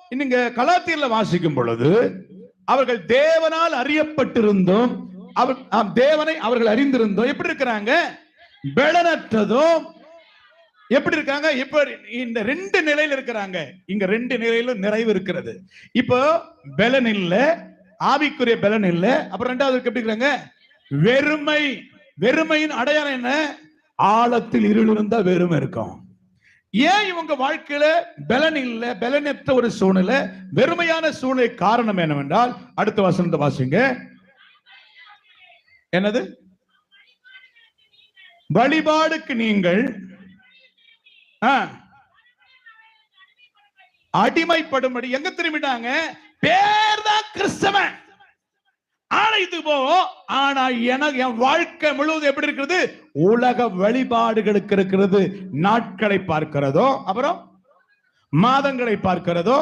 நீங்க கலாத்தியர்ல வாசிக்கும் பொழுது அவர்கள் தேவனால் அறியப்பட்டிருந்தோம், தேவனை அவர்கள் அறிந்திருந்தோம். எப்படி இருக்கிறாங்க? பெலனற்றதும். எப்படி இருக்காங்க? இப்ப இந்த ரெண்டு நிலையில இருக்கிறாங்க. இங்க ரெண்டு நிலையில நிறைவு இருக்கிறது. இப்போ பெலன் இல்ல, ஆவிக்குரிய பெலன் இல்ல. அப்புறம் ரெண்டாவது எப்படி இருக்காங்க? வெறுமை. வெறுமையின் அடையாளம் என்ன? ஆழத்தில் இருள் இருந்தா வெறுமை இருக்கும். ஏன் இவங்க வாழ்க்கையில பலன் இல்ல, பலனற்ற ஒரு சூழ்நிலை, வெறுமையான சூழ்நிலை காரணம் என்னவென்றால், அடுத்த வசனத்தை வாசிங்க. என்னது? வழிபாடுக்கு நீங்கள் அடிமைப்படும்படி எங்க திரும்பிட்டாங்க? பேர் தான் கிறிஸ்தவன். ஆனா இது போ, ஆனா எனக்கு என் வாழ்க்கை முழுவதும் எப்படி இருக்கிறது? உலக வழிபாடுகளுக்கு இருக்கிறது. நாட்களை பார்க்கிறதோ, அப்புறம் மாதங்களை பார்க்கிறதோ,